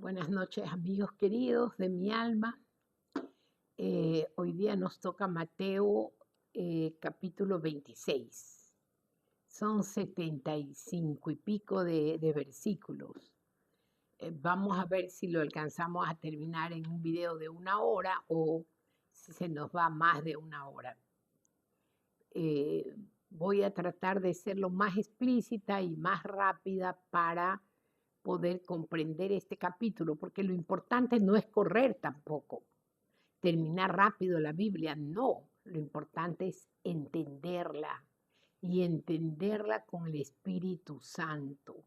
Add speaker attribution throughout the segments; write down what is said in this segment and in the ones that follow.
Speaker 1: Buenas noches, amigos queridos de mi alma. Hoy día nos toca Mateo capítulo 26. Son 75 y pico de versículos. Vamos a ver si lo alcanzamos a terminar en un video de 1 hora o si se nos va más de 1 hora. Voy a tratar de ser lo más explícita y más rápida para poder comprender este capítulo, porque lo importante no es correr tampoco, terminar rápido la Biblia, no, lo importante es entenderla y entenderla con el Espíritu Santo.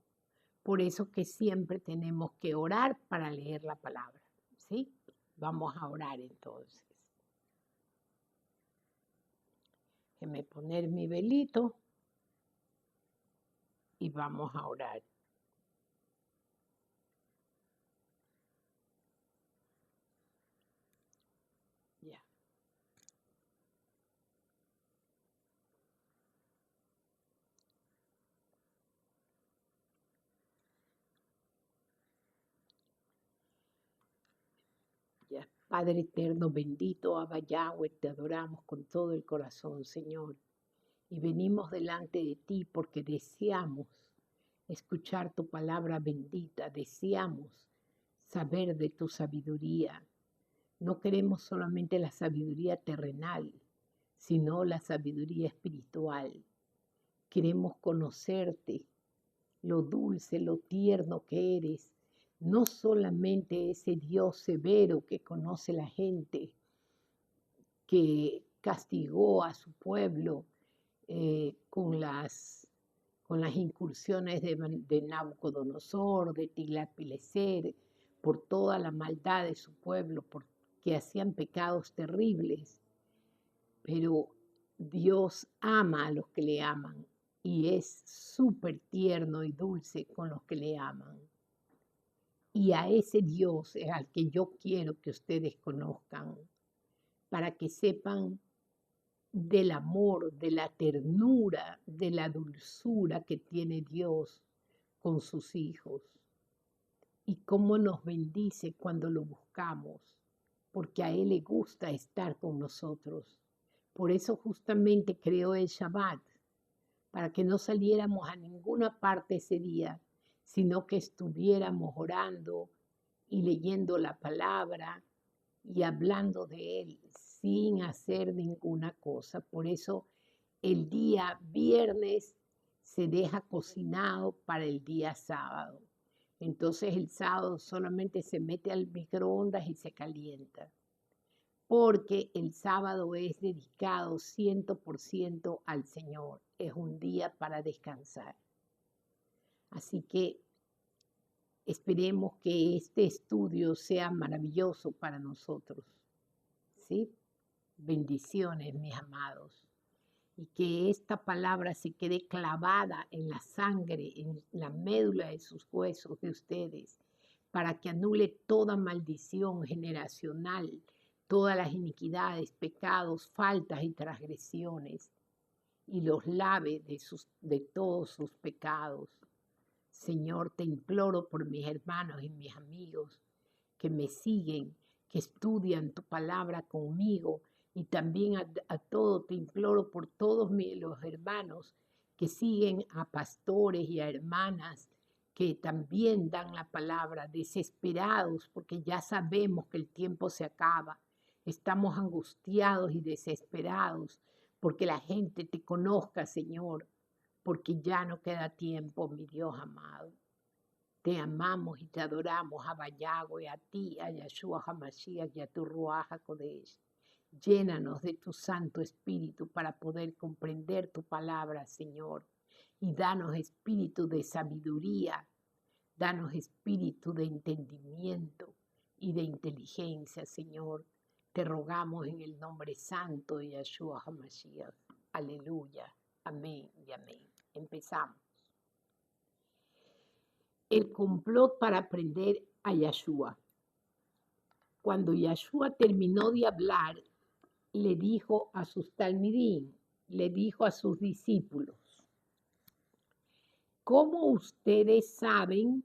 Speaker 1: Por eso que siempre tenemos que orar para leer la palabra, ¿sí? Vamos a orar entonces. Déjeme poner mi velito y vamos a orar. Ya. Ya. Padre eterno, bendito Abba Yahweh, te adoramos con todo el corazón, Señor. Y venimos delante de ti porque deseamos escuchar tu palabra bendita, deseamos saber de tu sabiduría. No queremos solamente la sabiduría terrenal, sino la sabiduría espiritual. Queremos conocerte, lo dulce, lo tierno que eres, no solamente ese Dios severo que conoce la gente, que castigó a su pueblo con las incursiones de Nabucodonosor, de Tiglat-Pileser, por toda la maldad de su pueblo, porque hacían pecados terribles. Pero Dios ama a los que le aman y es súper tierno y dulce con los que le aman. Y a ese Dios es al que yo quiero que ustedes conozcan, para que sepan del amor, de la ternura, de la dulzura que tiene Dios con sus hijos y cómo nos bendice cuando lo buscamos, porque a Él le gusta estar con nosotros. Por eso justamente creó el Shabbat, para que no saliéramos a ninguna parte ese día, sino que estuviéramos orando y leyendo la palabra y hablando de Él sin hacer ninguna cosa. Por eso el día viernes se deja cocinado para el día sábado. Entonces el sábado solamente se mete al microondas y se calienta. Porque el sábado es dedicado 100% al Señor. Es un día para descansar. Así que esperemos que este estudio sea maravilloso para nosotros. ¿Sí? Bendiciones, mis amados. Y que esta palabra se quede clavada en la sangre, en la médula de sus huesos de ustedes, para que anule toda maldición generacional, todas las iniquidades, pecados, faltas y transgresiones, y los lave de todos sus pecados. Señor, te imploro por mis hermanos y mis amigos que me siguen, que estudian tu palabra conmigo, y también a todo te imploro por todos los hermanos que siguen a pastores y a hermanas que también dan la palabra, desesperados porque ya sabemos que el tiempo se acaba. Estamos angustiados y desesperados porque la gente te conozca, Señor, porque ya no queda tiempo, mi Dios amado. Te amamos y te adoramos, Abba Yahweh, a ti, a Yeshua HaMashiach y a tu Ruach HaKodesh. Llénanos de tu Santo Espíritu para poder comprender tu palabra, Señor. Y danos espíritu de sabiduría, danos espíritu de entendimiento y de inteligencia, Señor. Te rogamos en el nombre santo de Yeshua HaMashiach. Aleluya. Amén y amén. Empezamos. El complot para prender a Yeshua. Cuando Yeshua terminó de hablar, le dijo a sus talmidín, le dijo a sus discípulos: ¿cómo ustedes saben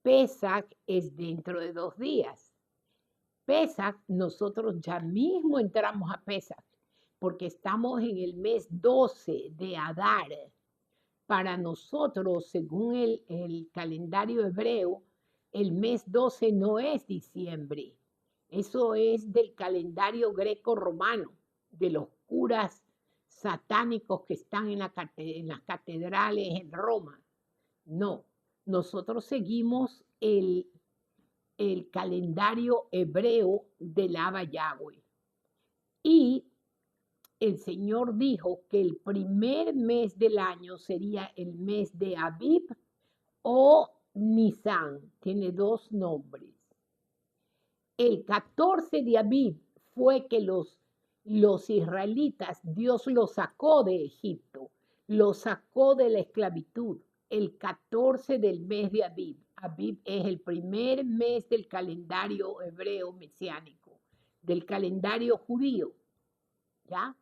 Speaker 1: Pesach es dentro de 2 días. Pesach, nosotros ya mismo entramos a Pesach, porque estamos en el mes 12 de Adar. Para nosotros, según el calendario hebreo, el mes 12 no es diciembre. Eso es del calendario greco-romano, de los curas satánicos que están en las catedrales en Roma. No, nosotros seguimos el calendario hebreo del Abba Yahweh. Y el Señor dijo que el primer mes del año sería el mes de Abib o Nisan. Tiene 2 nombres. El 14 de Abib fue que los israelitas, Dios los sacó de Egipto, los sacó de la esclavitud. El 14 del mes de Abib. Abib es el primer mes del calendario hebreo mesiánico, del calendario judío. ¿Ya?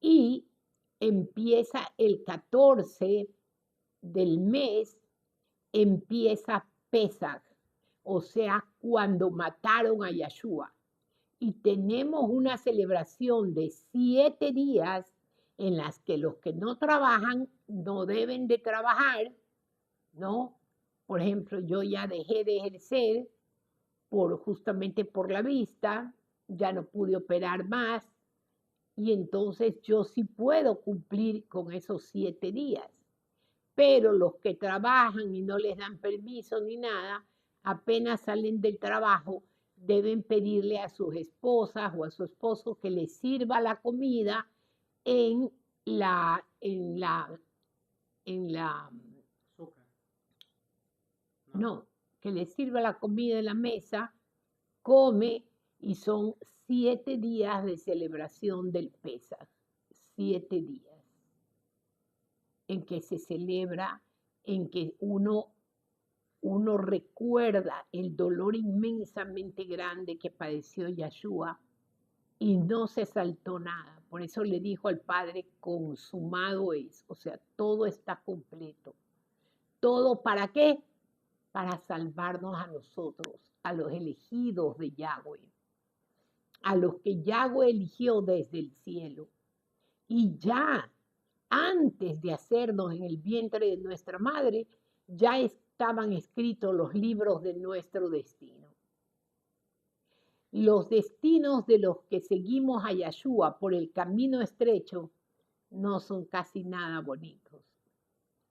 Speaker 1: Y empieza el 14 del mes, empieza Pesach, o sea, cuando mataron a Yeshua. Y tenemos una celebración de 7 días en las que los que no trabajan no deben de trabajar, ¿no? Por ejemplo, yo ya dejé de ejercer justamente por la vista, ya no pude operar más, y entonces yo sí puedo cumplir con esos 7 días. Pero los que trabajan y no les dan permiso ni nada, apenas salen del trabajo, deben pedirle a sus esposas o a su esposo que les sirva la comida en la, en la, en la, no, que les sirva la comida en la mesa, come, y son 7 días de celebración del Pesaj, 7 días en que se celebra, en que uno recuerda el dolor inmensamente grande que padeció Yeshua y no se saltó nada. Por eso le dijo al Padre, consumado es, o sea, todo está completo. ¿Todo para qué? Para salvarnos a nosotros, a los elegidos de Yahweh, a los que Yahweh eligió desde el cielo. Y ya antes de hacernos en el vientre de nuestra madre, ya estaban escritos los libros de nuestro destino. Los destinos de los que seguimos a Yeshua por el camino estrecho no son casi nada bonitos.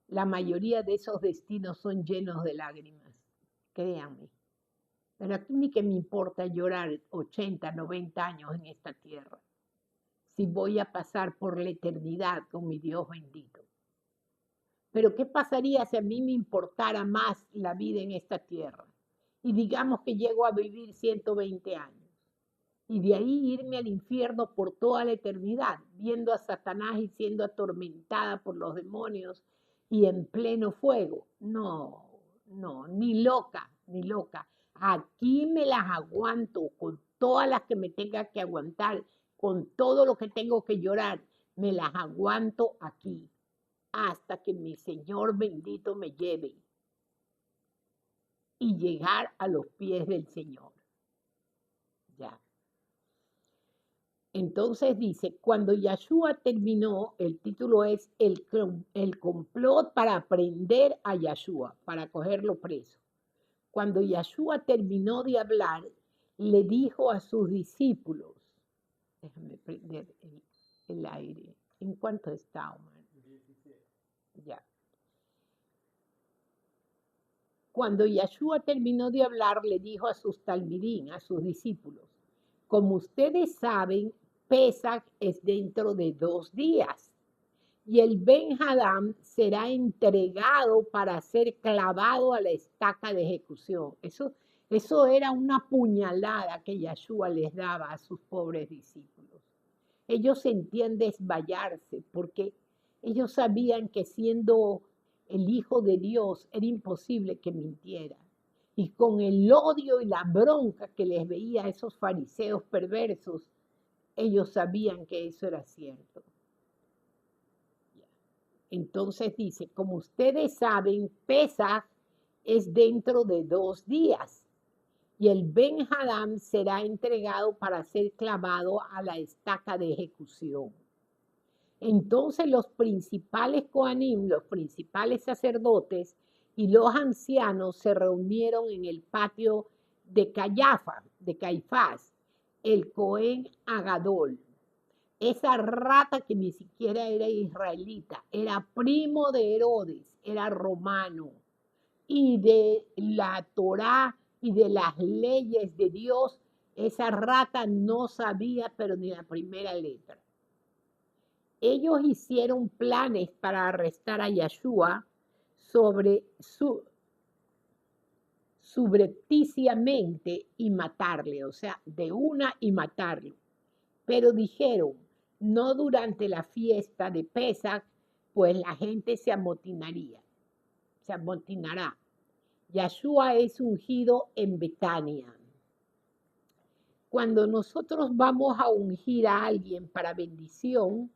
Speaker 1: La mayoría de esos destinos son llenos de lágrimas, créanme. Pero aquí ni que me importa llorar 80, 90 años en esta tierra, si voy a pasar por la eternidad con mi Dios bendito. Pero ¿qué pasaría si a mí me importara más la vida en esta tierra? Y digamos que llego a vivir 120 años. Y de ahí irme al infierno por toda la eternidad, viendo a Satanás y siendo atormentada por los demonios y en pleno fuego. No, no, ni loca, ni loca. Aquí me las aguanto con todas las que me tenga que aguantar, con todo lo que tengo que llorar, me las aguanto aquí hasta que mi Señor bendito me lleve y llegar a los pies del Señor. Ya. Entonces dice, cuando Yeshua terminó, el título es el complot para prender a Yeshua, para cogerlo preso. Cuando Yeshua terminó de hablar, le dijo a sus discípulos, déjame prender el aire. ¿En cuánto está, Omar? 17. Ya. Cuando Yeshua terminó de hablar, le dijo a sus talmidín, a sus discípulos, como ustedes saben, Pesach es dentro de 2 días y el Ben Hadam será entregado para ser clavado a la estaca de ejecución. Eso era una puñalada que Yeshua les daba a sus pobres discípulos. Ellos sentían desmayarse porque ellos sabían que siendo el Hijo de Dios era imposible que mintiera. Y con el odio y la bronca que les veía a esos fariseos perversos, ellos sabían que eso era cierto. Entonces dice, como ustedes saben, Pesaj es dentro de 2 días, y el Ben-Hadad será entregado para ser clavado a la estaca de ejecución. Entonces los principales Coanim, los principales sacerdotes y los ancianos se reunieron en el patio de Caifás, el Cohen Agadol. Esa rata que ni siquiera era israelita, era primo de Herodes, era romano, y de la Torá y de las leyes de Dios, esa rata no sabía, pero ni la primera letra. Ellos hicieron planes para arrestar a Yeshua subrepticiamente y matarle, o sea, de una y matarlo. Pero dijeron, no durante la fiesta de Pesach, pues la gente se amotinará. Yeshua es ungido en Betania. Cuando nosotros vamos a ungir a alguien para bendición,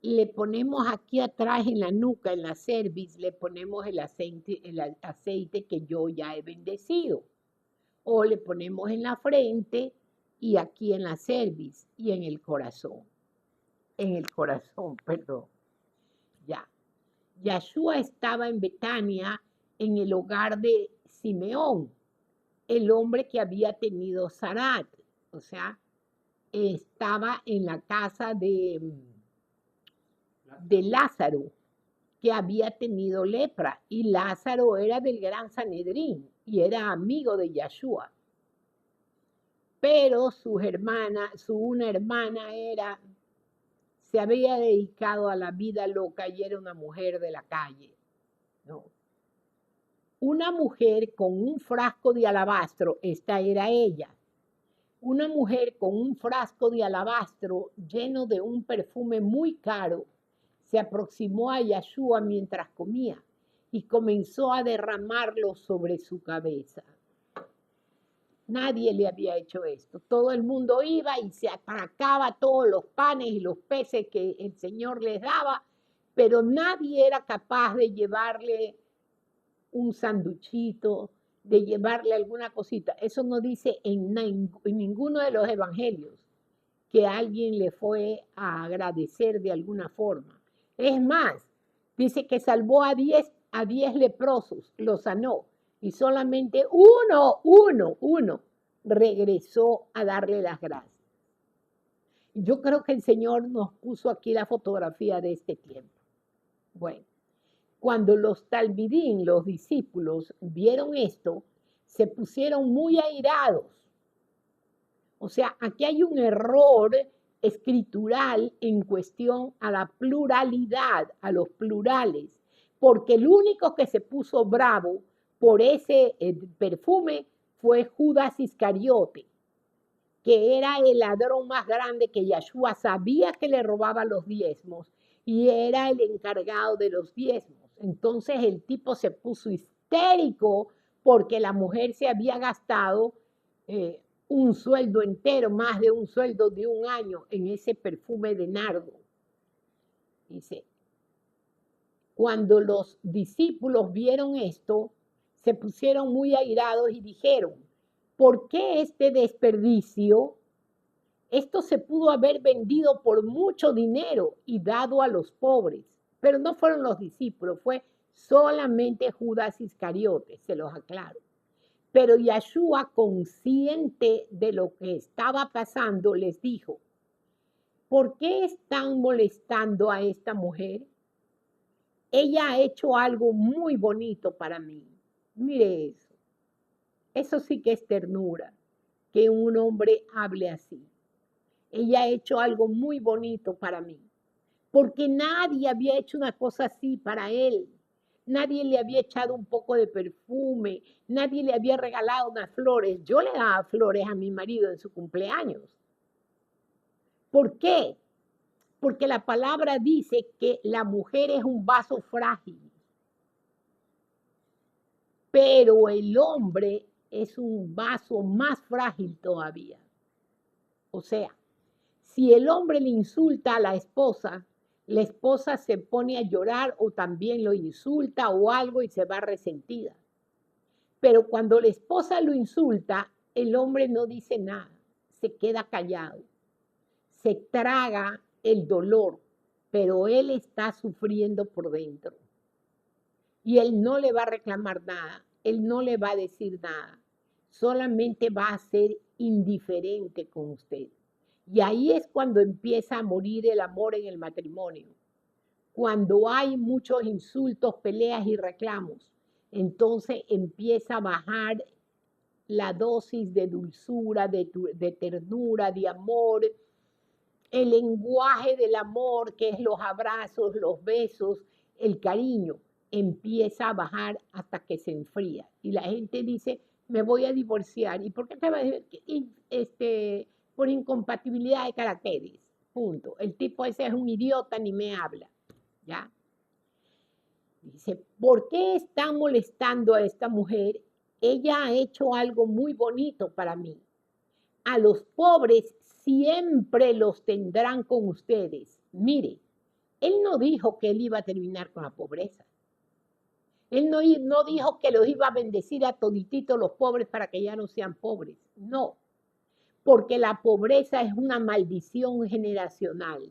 Speaker 1: le ponemos aquí atrás en la nuca, en la cerviz, le ponemos el aceite que yo ya he bendecido. O le ponemos en la frente y aquí en la cerviz y en el corazón. En el corazón, perdón. Ya. Yeshua estaba en Betania, en el hogar de Simeón, el hombre que había tenido Sarat. O sea, estaba en la casa de Lázaro, que había tenido lepra, y Lázaro era del gran Sanedrín y era amigo de Yeshua. Pero una hermana se había dedicado a la vida loca y era una mujer de la calle. ¿No? Una mujer con un frasco de alabastro, esta era ella. Una mujer con un frasco de alabastro lleno de un perfume muy caro se aproximó a Yeshua mientras comía y comenzó a derramarlo sobre su cabeza. Nadie le había hecho esto. Todo el mundo iba y se atracaba todos los panes y los peces que el Señor les daba, pero nadie era capaz de llevarle un sanduchito, de llevarle alguna cosita. Eso no dice en ninguno de los evangelios que alguien le fue a agradecer de alguna forma. Es más, dice que salvó a 10 leprosos, los sanó, y solamente uno regresó a darle las gracias. Yo creo que el Señor nos puso aquí la fotografía de este tiempo. Bueno, cuando los talmidín, los discípulos, vieron esto, se pusieron muy airados. O sea, aquí hay un error escritural en cuestión a la pluralidad, a los plurales, porque el único que se puso bravo por ese perfume fue Judas Iscariote, que era el ladrón más grande, que Yeshua sabía que le robaba los diezmos y era el encargado de los diezmos. Entonces el tipo se puso histérico porque la mujer se había gastado un sueldo entero, más de un sueldo de un año en ese perfume de nardo. Dice, cuando los discípulos vieron esto, se pusieron muy airados y dijeron, ¿por qué este desperdicio? Esto se pudo haber vendido por mucho dinero y dado a los pobres. Pero no fueron los discípulos, fue solamente Judas Iscariote, se los aclaro. Pero Yeshua, consciente de lo que estaba pasando, les dijo, ¿por qué están molestando a esta mujer? Ella ha hecho algo muy bonito para mí. Mire eso. Eso sí que es ternura, que un hombre hable así. Ella ha hecho algo muy bonito para mí, porque nadie había hecho una cosa así para él. Nadie le había echado un poco de perfume, nadie le había regalado unas flores. Yo le daba flores a mi marido en su cumpleaños. ¿Por qué? Porque la palabra dice que la mujer es un vaso frágil, pero el hombre es un vaso más frágil todavía. O sea, si el hombre le insulta a la esposa se pone a llorar o también lo insulta o algo y se va resentida. Pero cuando la esposa lo insulta, el hombre no dice nada, se queda callado, se traga el dolor, pero él está sufriendo por dentro. Y él no le va a reclamar nada, él no le va a decir nada, solamente va a ser indiferente con usted. Y ahí es cuando empieza a morir el amor en el matrimonio. Cuando hay muchos insultos, peleas y reclamos, entonces empieza a bajar la dosis de dulzura, de ternura, de amor, el lenguaje del amor, que es los abrazos, los besos, el cariño, empieza a bajar hasta que se enfría. Y la gente dice, me voy a divorciar. ¿Y por qué te vas a decir? Por incompatibilidad de caracteres. Punto. El tipo ese es un idiota, ni me habla. ¿Ya? Dice, ¿por qué está molestando a esta mujer? Ella ha hecho algo muy bonito para mí. A los pobres siempre los tendrán con ustedes. Mire, él no dijo que él iba a terminar con la pobreza. Él no dijo que los iba a bendecir a todititos los pobres para que ya no sean pobres. No, porque la pobreza es una maldición generacional.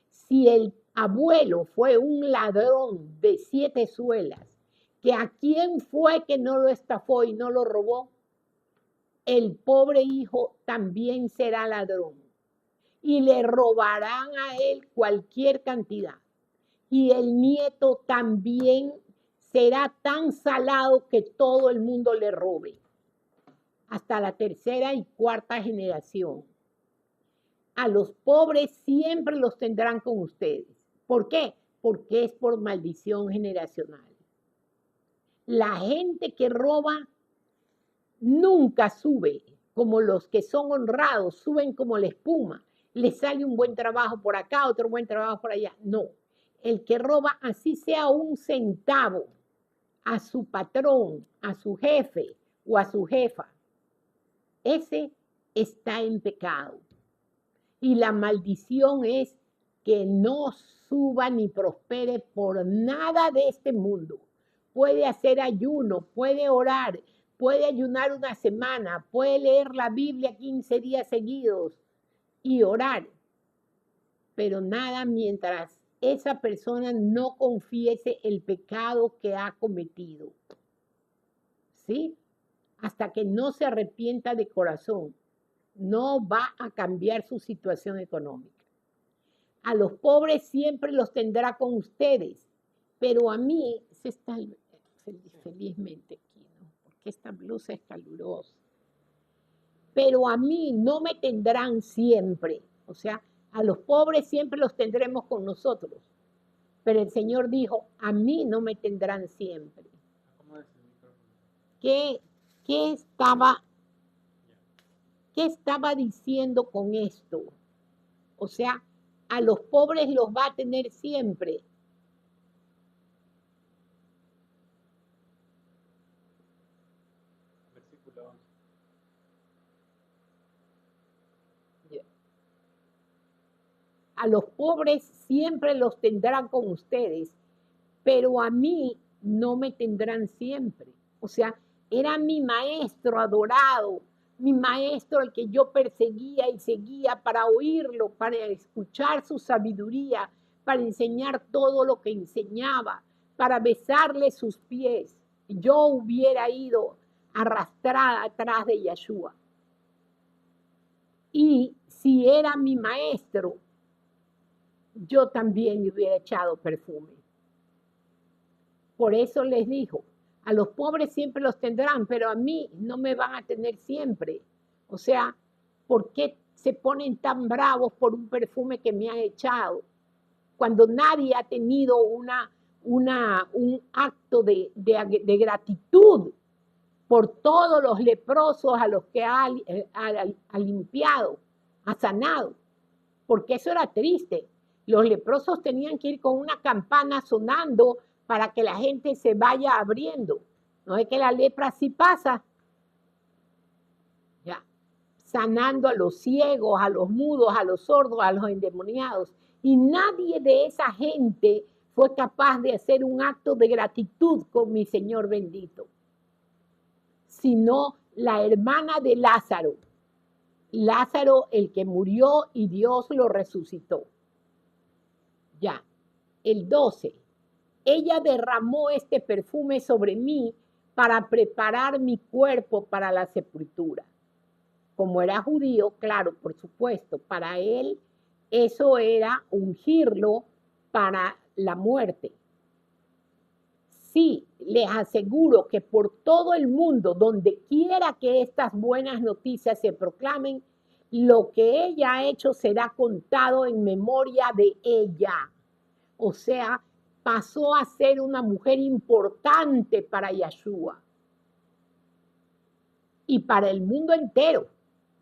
Speaker 1: Si el abuelo fue un ladrón de 7 suelas, que a quién fue que no lo estafó y no lo robó, el pobre hijo también será ladrón y le robarán a él cualquier cantidad. Y el nieto también será tan salado que todo el mundo le robe, hasta la 3ª y 4ª generación. A los pobres siempre los tendrán con ustedes. ¿Por qué? Porque es por maldición generacional. La gente que roba nunca sube como los que son honrados, suben como la espuma. Les sale un buen trabajo por acá, otro buen trabajo por allá. No, el que roba, así sea un centavo, a su patrón, a su jefe o a su jefa, ese está en pecado. Y la maldición es que no suba ni prospere por nada de este mundo. Puede hacer ayuno, puede orar, puede ayunar una semana, puede leer la Biblia 15 días seguidos y orar, pero nada mientras esa persona no confiese el pecado que ha cometido. ¿Sí? Hasta que no se arrepienta de corazón, no va a cambiar su situación económica. A los pobres siempre los tendrá con ustedes, pero a mí se está felizmente aquí, ¿no? Porque esta blusa es calurosa. Pero a mí no me tendrán siempre. O sea, a los pobres siempre los tendremos con nosotros. Pero el Señor dijo, a mí no me tendrán siempre. ¿Qué estaba diciendo con esto? O sea, a los pobres los va a tener siempre. Versículo 11. A los pobres siempre los tendrán con ustedes, pero a mí no me tendrán siempre. O sea, era mi maestro adorado, mi maestro al que yo perseguía y seguía para oírlo, para escuchar su sabiduría, para enseñar todo lo que enseñaba, para besarle sus pies. Yo hubiera ido arrastrada atrás de Yeshua. Y si era mi maestro, yo también le hubiera echado perfume. Por eso les dijo, a los pobres siempre los tendrán, pero a mí no me van a tener siempre. O sea, ¿por qué se ponen tan bravos por un perfume que me han echado? Cuando nadie ha tenido un acto de gratitud por todos los leprosos a los que ha limpiado, ha sanado. Porque eso era triste. Los leprosos tenían que ir con una campana sonando para que la gente se vaya abriendo. No es que la lepra sí pasa. Ya. Sanando a los ciegos, a los mudos, a los sordos, a los endemoniados. Y nadie de esa gente fue capaz de hacer un acto de gratitud con mi Señor bendito. sino la hermana de Lázaro. Lázaro, el que murió y Dios lo resucitó. Ya. El 12. Ella derramó este perfume sobre mí para preparar mi cuerpo para la sepultura. Como era judío, claro, por supuesto, para él eso era ungirlo para la muerte. Sí, les aseguro que por todo el mundo, donde quiera que estas buenas noticias se proclamen, lo que ella ha hecho será contado en memoria de ella. O sea, pasó a ser una mujer importante para Yeshua y para el mundo entero,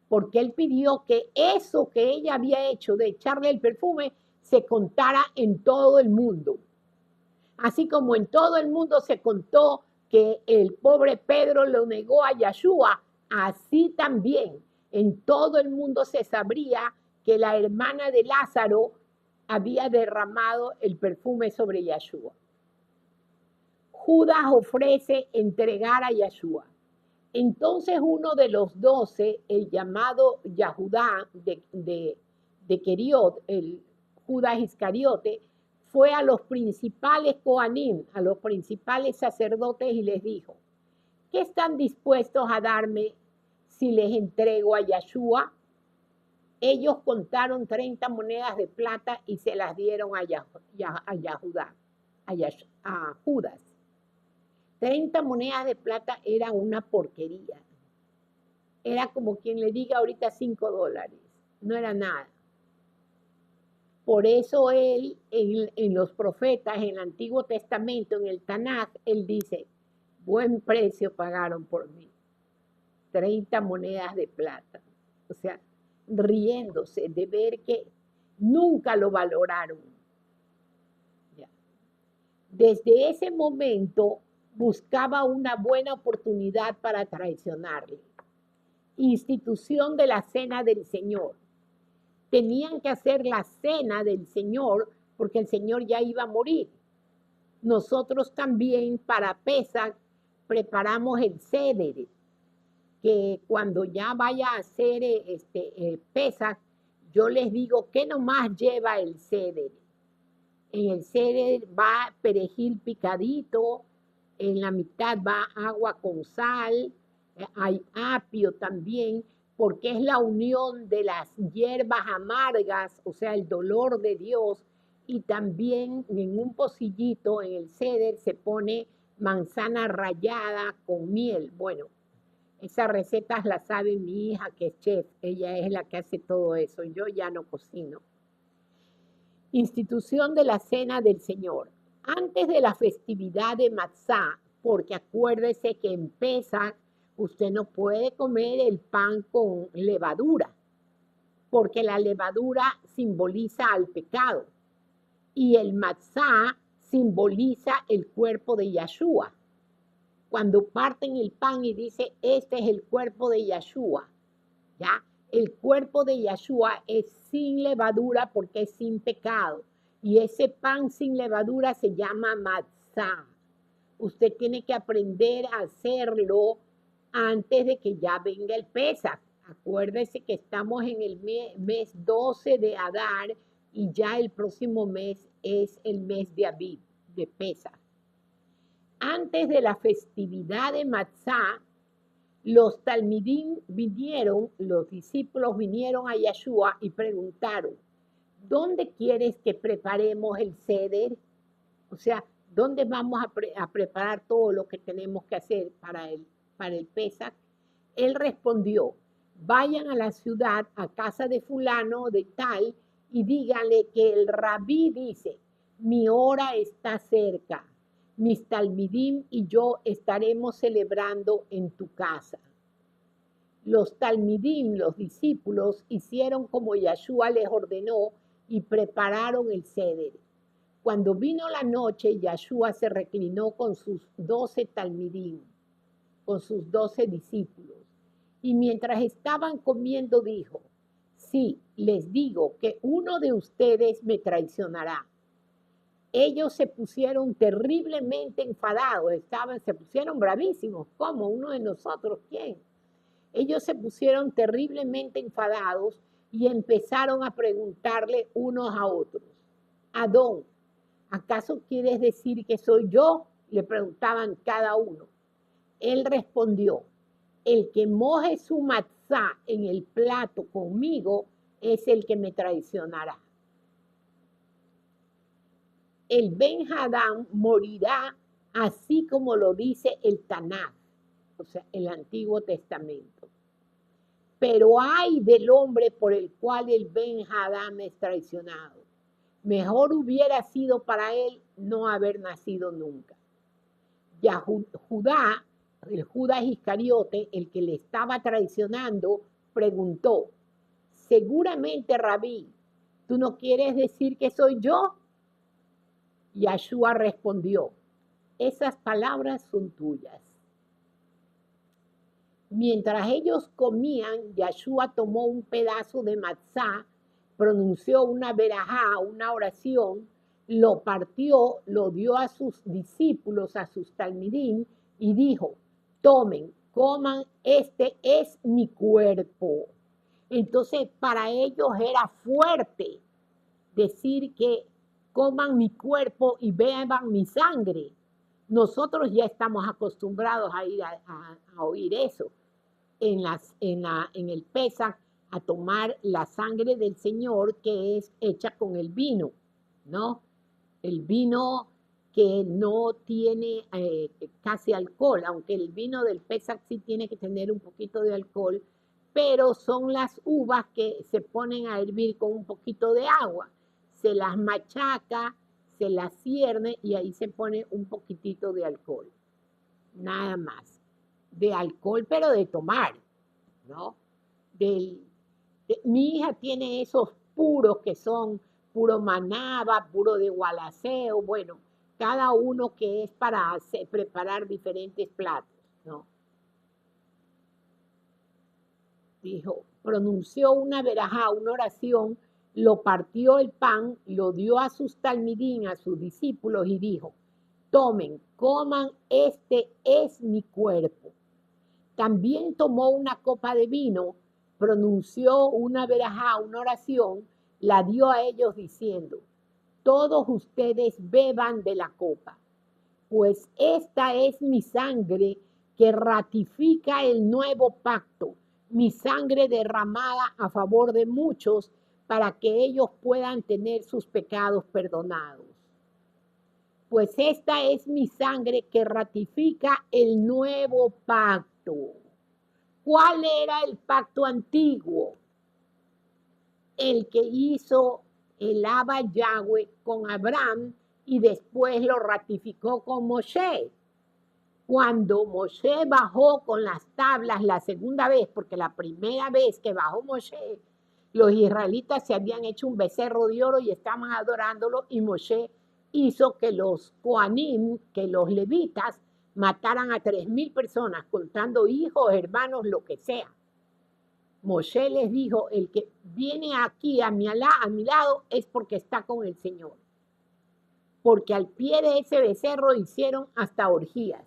Speaker 1: porque él pidió que eso que ella había hecho de echarle el perfume se contara en todo el mundo. Así como en todo el mundo se contó que el pobre Pedro lo negó a Yeshua, así también en todo el mundo se sabría que la hermana de Lázaro había derramado el perfume sobre Yeshua. Judas ofrece entregar a Yeshua. Entonces uno de los 12, el llamado Yahudá de Queriot, el Judas Iscariote, fue a los principales Coanim, a los principales sacerdotes y les dijo, ¿qué están dispuestos a darme si les entrego a Yeshua? Ellos contaron 30 monedas de plata y se las dieron a Judas. 30 monedas de plata era una porquería. Era como quien le diga ahorita $5. No era nada. Por eso él, en los profetas, en el Antiguo Testamento, en el Tanaj, él dice, buen precio pagaron por mí. 30 monedas de plata. O sea, riéndose de ver que nunca lo valoraron. Ya. Desde ese momento buscaba una buena oportunidad para traicionarle. Institución de la Cena del Señor. Tenían que hacer la Cena del Señor porque el Señor ya iba a morir. Nosotros también para Pesach preparamos el Seder, que cuando ya vaya a hacer Pesach, yo les digo ¿qué nomás lleva el Seder? En el Seder va perejil picadito, en la mitad va agua con sal, hay apio también, porque es la unión de las hierbas amargas, o sea, el dolor de Dios, y también en un pocillito, en el Seder, se pone manzana rallada con miel. Bueno, esas recetas las sabe mi hija, que es chef, ella es la que hace todo eso, yo ya no cocino. Institución de la Cena del Señor. Antes de la festividad de Matzá, porque acuérdese que en Pesach usted no puede comer el pan con levadura, porque la levadura simboliza al pecado y el Matzá simboliza el cuerpo de Yeshua. Cuando parten el pan y dice, este es el cuerpo de Yeshua, ¿ya? El cuerpo de Yeshua es sin levadura porque es sin pecado. Y ese pan sin levadura se llama matzá. Usted tiene que aprender a hacerlo antes de que ya venga el Pesach. Acuérdese que estamos en el mes 12 de Adar y ya el próximo mes es el mes de Aviv, de Pesach. Antes de la festividad de Matzá, los talmidim vinieron, los discípulos vinieron a Yeshua y preguntaron, ¿dónde quieres que preparemos el Seder? O sea, ¿dónde vamos a preparar todo lo que tenemos que hacer para el Pesach? Él respondió, vayan a la ciudad, a casa de fulano de tal, y díganle que el rabí dice, mi hora está cerca. Mis talmidim y yo estaremos celebrando en tu casa. Los talmidim, los discípulos, hicieron como Yeshua les ordenó y prepararon el Seder. Cuando vino la noche, Yeshua se reclinó con sus 12 talmidim, con sus 12 discípulos. Y mientras estaban comiendo dijo, sí, les digo que uno de ustedes me traicionará. ellos se pusieron terriblemente enfadados, se pusieron bravísimos. ¿Cómo? ¿Uno de nosotros? ¿Quién? Ellos se pusieron terriblemente enfadados y empezaron a preguntarle unos a otros. Adón, ¿acaso quieres decir que soy yo? Le preguntaban cada uno. Él respondió, el que moje su matzá en el plato conmigo es el que me traicionará. El Ben-Hadad morirá así como lo dice el Tanaj, o sea, el Antiguo Testamento. Pero ay del hombre por el cual el Ben-Hadad es traicionado. Mejor hubiera sido para él no haber nacido nunca. Ya Judá, el Judas Iscariote, el que le estaba traicionando, preguntó, seguramente, Rabí, ¿tú no quieres decir que soy yo? Yahshua respondió, esas palabras son tuyas. Mientras ellos comían, Yahshua tomó un pedazo de matzá, pronunció una verajá, una oración, lo partió, lo dio a sus discípulos, a sus talmidim, y dijo, tomen, coman, este es mi cuerpo. Entonces, para ellos era fuerte decir que coman mi cuerpo y beban mi sangre. Nosotros ya estamos acostumbrados a ir a oír eso. En el Pesaj, a tomar la sangre del Señor que es hecha con el vino, ¿no? El vino que no tiene casi alcohol, aunque el vino del Pesaj sí tiene que tener un poquito de alcohol, pero son las uvas que se ponen a hervir con un poquito de agua. Se las machaca, se las cierne y ahí se pone un poquitito de alcohol. Nada más. De alcohol, pero de tomar, ¿no? Mi hija tiene esos puros que son puro manaba, puro de gualaceo, bueno, cada uno que es para preparar diferentes platos, ¿no? Dijo, pronunció una verajá, una oración, lo partió el pan, lo dio a sus talmidín, a sus discípulos y dijo, tomen, coman, este es mi cuerpo. También tomó una copa de vino, pronunció una verajá, una oración, la dio a ellos diciendo, todos ustedes beban de la copa, pues esta es mi sangre que ratifica el nuevo pacto, mi sangre derramada a favor de muchos para que ellos puedan tener sus pecados perdonados. Pues esta es mi sangre que ratifica el nuevo pacto. ¿Cuál era el pacto antiguo? El que hizo el Abba Yahweh con Abraham y después lo ratificó con Moshe. Cuando Moshe bajó con las tablas la segunda vez, porque la primera vez que bajó Moshe, los israelitas se habían hecho un becerro de oro y estaban adorándolo, y Moshe hizo que los Kohanim, que los levitas, mataran a 3,000 personas, contando hijos, hermanos, lo que sea. Moshe les dijo, el que viene aquí a mi lado es porque está con el Señor. Porque al pie de ese becerro hicieron hasta orgías.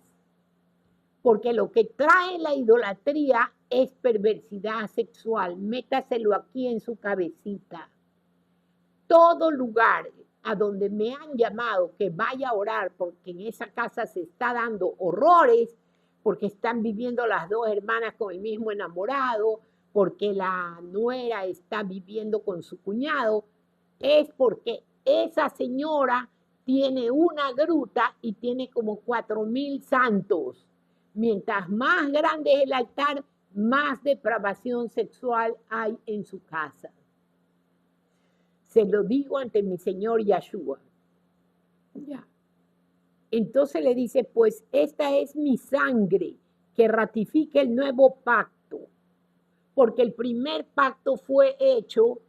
Speaker 1: Porque lo que trae la idolatría es perversidad sexual. Métaselo aquí en su cabecita. Todo lugar a donde me han llamado que vaya a orar porque en esa casa se está dando horrores, porque están viviendo las dos hermanas con el mismo enamorado, porque la nuera está viviendo con su cuñado, es porque esa señora tiene una gruta y tiene como 4,000 santos. Mientras más grande es el altar, más depravación sexual hay en su casa. Se lo digo ante mi Señor Yahshua. Ya. Entonces le dice, pues esta es mi sangre que ratifica el nuevo pacto. Porque el primer pacto fue hecho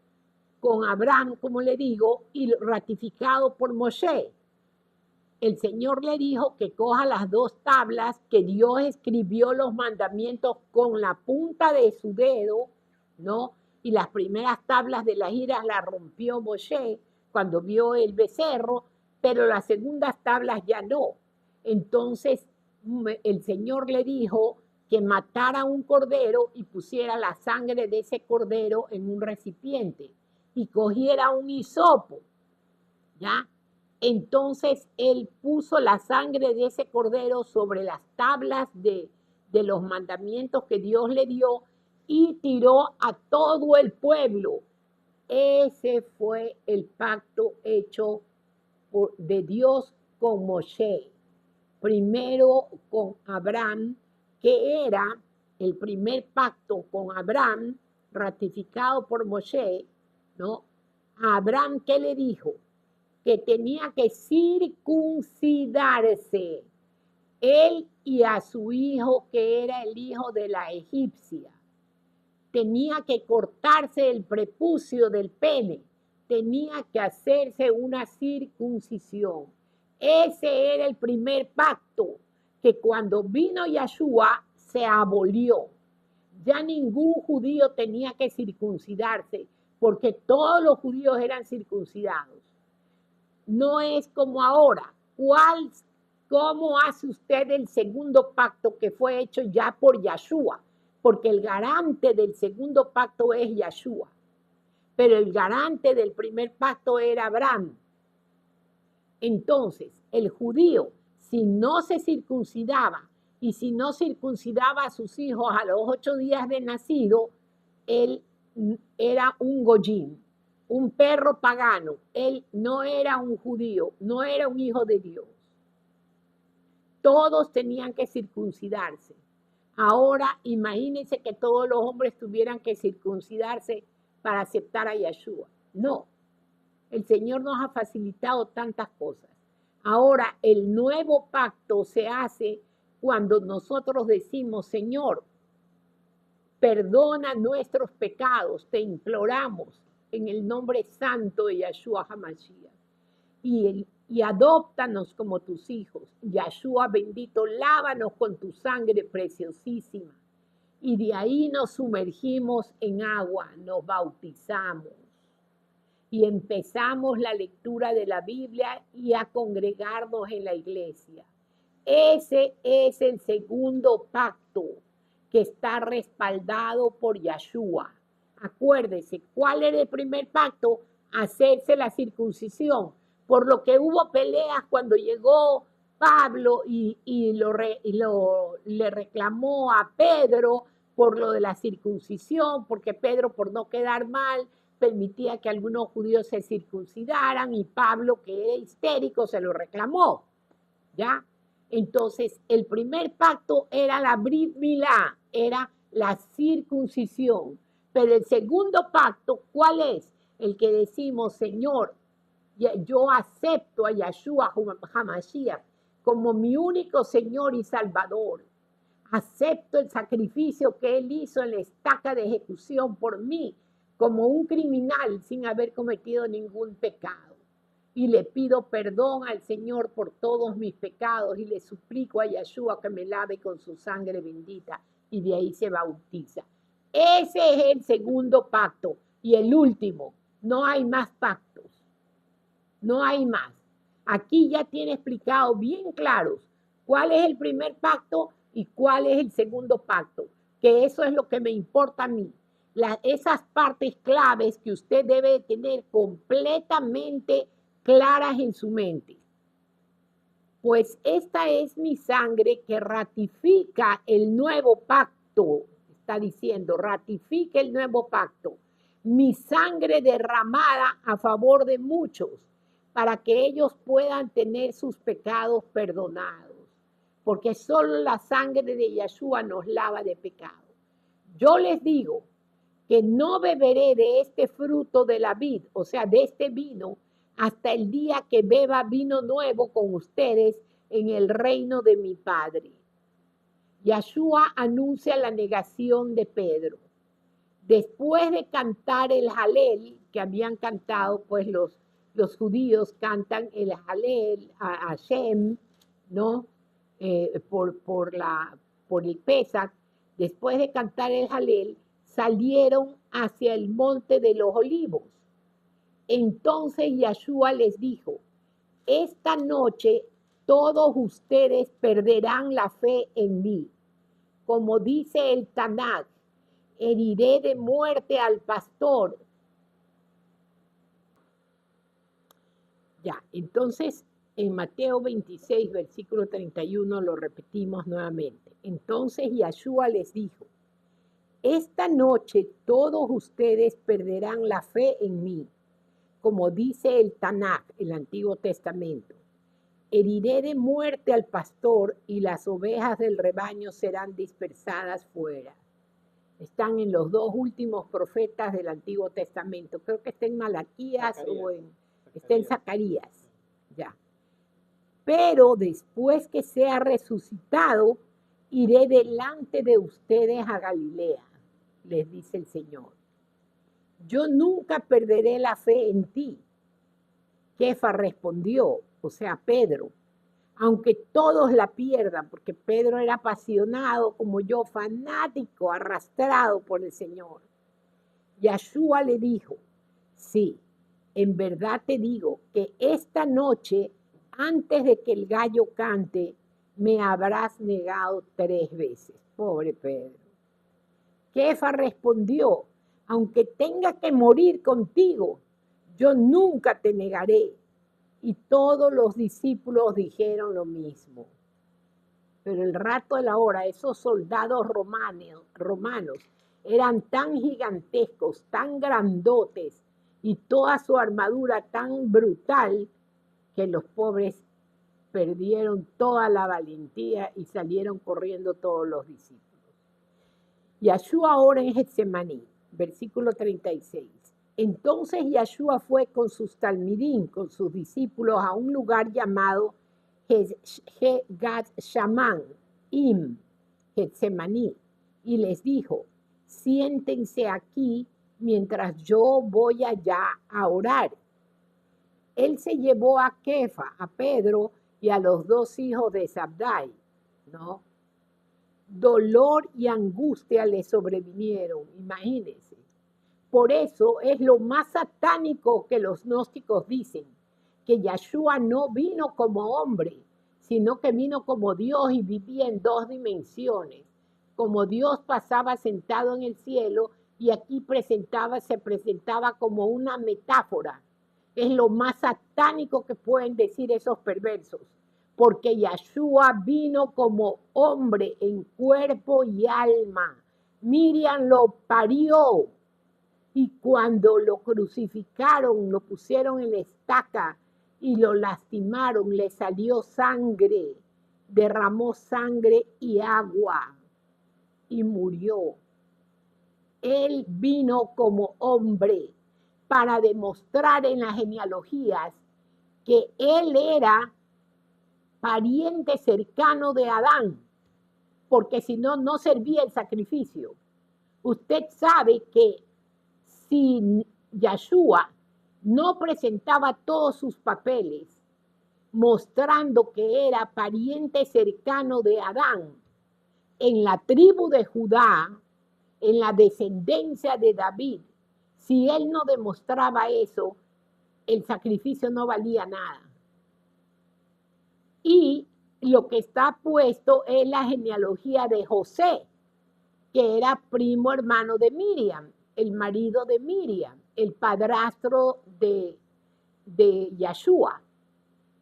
Speaker 1: con Abraham, como le digo, y ratificado por Moshe. El Señor le dijo que coja las 2 tablas que Dios escribió los mandamientos con la punta de su dedo, ¿no? Y las primeras tablas de las iras las rompió Moshe cuando vio el becerro, pero las segundas tablas ya no. Entonces el Señor le dijo que matara un cordero y pusiera la sangre de ese cordero en un recipiente y cogiera un hisopo, ¿ya? Entonces él puso la sangre de ese cordero sobre las tablas de los mandamientos que Dios le dio y tiró a todo el pueblo. Ese fue el pacto hecho de Dios con Moshe. Primero con Abraham, que era el primer pacto con Abraham, ratificado por Moshe, ¿no? A Abraham, ¿qué le dijo? Que tenía que circuncidarse, él y a su hijo, que era el hijo de la egipcia. Tenía que cortarse el prepucio del pene, tenía que hacerse una circuncisión. Ese era el primer pacto que cuando vino Yeshua se abolió. Ya ningún judío tenía que circuncidarse porque todos los judíos eran circuncidados. No es como ahora. ¿Cómo hace usted el segundo pacto que fue hecho ya por Yeshua? Porque el garante del segundo pacto es Yeshua. Pero el garante del primer pacto era Abraham. Entonces, el judío, si no se circuncidaba y si no circuncidaba a sus hijos a los 8 días de nacido, él era un goyim, un perro pagano. Él no era un judío, no era un hijo de Dios. Todos tenían que circuncidarse. Ahora, imagínense que todos los hombres tuvieran que circuncidarse para aceptar a Yeshua. No. El Señor nos ha facilitado tantas cosas. Ahora, el nuevo pacto se hace cuando nosotros decimos, Señor, perdona nuestros pecados, te imploramos en el nombre santo de Yeshua HaMashiach. Y adóptanos como tus hijos. Yeshua bendito, lávanos con tu sangre preciosísima. Y de ahí nos sumergimos en agua, nos bautizamos. Y empezamos la lectura de la Biblia y a congregarnos en la iglesia. Ese es el segundo pacto que está respaldado por Yeshua. Acuérdese, ¿cuál era el primer pacto? Hacerse la circuncisión. Por lo que hubo peleas cuando llegó Pablo y le reclamó a Pedro por lo de la circuncisión, porque Pedro, por no quedar mal, permitía que algunos judíos se circuncidaran y Pablo, que era histérico, se lo reclamó, ¿ya? Entonces, el primer pacto era la Brit Milá, era la circuncisión. Pero el segundo pacto, ¿cuál es? El que decimos, Señor, yo acepto a Yeshua HaMashiach como mi único Señor y Salvador. Acepto el sacrificio que Él hizo en la estaca de ejecución por mí, como un criminal sin haber cometido ningún pecado. Y le pido perdón al Señor por todos mis pecados y le suplico a Yeshua que me lave con su sangre bendita, y de ahí se bautiza. Ese es el segundo pacto y el último. No hay más pactos. No hay más. Aquí ya tiene explicado bien claros cuál es el primer pacto y cuál es el segundo pacto, que eso es lo que me importa a mí. Esas partes claves que usted debe tener completamente claras en su mente. Pues esta es mi sangre que ratifica el nuevo pacto. Está diciendo, ratifica el nuevo pacto. Mi sangre derramada a favor de muchos, para que ellos puedan tener sus pecados perdonados. Porque solo la sangre de Yeshua nos lava de pecado. Yo les digo que no beberé de este fruto de la vid, o sea, de este vino, hasta el día que beba vino nuevo con ustedes en el reino de mi Padre. Yeshua anuncia la negación de Pedro. Después de cantar el Halel, que habían cantado, pues los judíos cantan el Halel a Hashem, ¿no? Por el Pesach. Después de cantar el Halel, salieron hacia el monte de los olivos. Entonces Yeshua les dijo, esta noche todos ustedes perderán la fe en mí. Como dice el Tanakh, heriré de muerte al pastor. Ya, entonces en Mateo 26, versículo 31 lo repetimos nuevamente. Entonces Yahshua les dijo, esta noche todos ustedes perderán la fe en mí. Como dice el Tanakh, el Antiguo Testamento, heriré de muerte al pastor y las ovejas del rebaño serán dispersadas fuera. Están en los dos últimos profetas del Antiguo Testamento. Creo que está en Malaquías o está en Zacarías. Ya. Pero después que sea resucitado, iré delante de ustedes a Galilea, les dice el Señor. Yo nunca perderé la fe en ti. Kefa respondió, o sea, Pedro, aunque todos la pierdan, porque Pedro era apasionado como yo, fanático, arrastrado por el Señor. Yahshua le dijo, sí, en verdad te digo que esta noche, antes de que el gallo cante, me habrás negado 3 veces. Pobre Pedro. Kefa respondió, aunque tenga que morir contigo, yo nunca te negaré. Y todos los discípulos dijeron lo mismo. Pero el rato de la hora, esos soldados romanos eran tan gigantescos, tan grandotes, y toda su armadura tan brutal, que los pobres perdieron toda la valentía y salieron corriendo todos los discípulos. Yahshua ahora en Getsemaní, versículo 36. Entonces Yahshua fue con sus talmidín, con sus discípulos, a un lugar llamado Gat-Shaman, Getsemaní, y les dijo, siéntense aquí mientras yo voy allá a orar. Él se llevó a Kefa, a Pedro y a los 2 hijos de Zabdai, ¿no? Dolor y angustia le sobrevinieron, imagínense. Por eso es lo más satánico que los gnósticos dicen, que Yahshua no vino como hombre, sino que vino como Dios y vivía en 2 dimensiones. Como Dios pasaba sentado en el cielo y aquí se presentaba como una metáfora. Es lo más satánico que pueden decir esos perversos, porque Yahshua vino como hombre en cuerpo y alma. Miriam lo parió. Y cuando lo crucificaron, lo pusieron en la estaca y lo lastimaron, le salió sangre, derramó sangre y agua y murió. Él vino como hombre para demostrar en las genealogías que él era pariente cercano de Adán, porque si no, no servía el sacrificio. Usted sabe que si Yahshua no presentaba todos sus papeles mostrando que era pariente cercano de Adán, en la tribu de Judá, en la descendencia de David, si él no demostraba eso, el sacrificio no valía nada. Y lo que está puesto es la genealogía de José, que era primo hermano de Miriam, el marido de Miriam, el padrastro de Yahshua,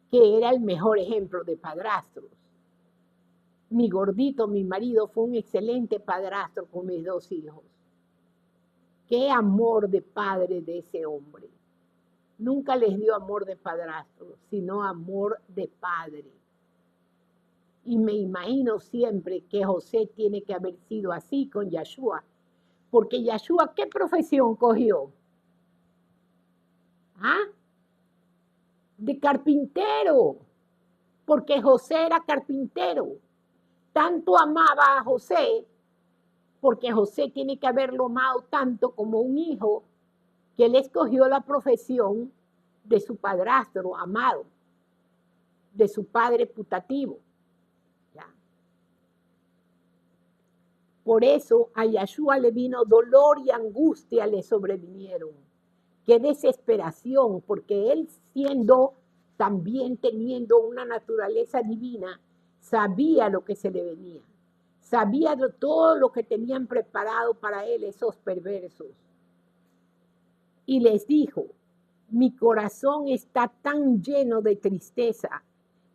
Speaker 1: que era el mejor ejemplo de padrastros. Mi gordito, mi marido, fue un excelente padrastro con mis 2 hijos. Qué amor de padre de ese hombre. Nunca les dio amor de padrastro, sino amor de padre. Y me imagino siempre que José tiene que haber sido así con Yahshua. Porque Yahshua, ¿qué profesión cogió? ¿Ah? De carpintero. Porque José era carpintero. Tanto amaba a José, porque José tiene que haberlo amado tanto como un hijo, que él escogió la profesión de su padrastro amado, de su padre putativo. ¿Ya? Por eso a Yahshua le vino dolor y angustia le sobrevinieron. Qué desesperación, porque él siendo también teniendo una naturaleza divina, sabía lo que se le venía. Sabía de todo lo que tenían preparado para él esos perversos. Y les dijo, mi corazón está tan lleno de tristeza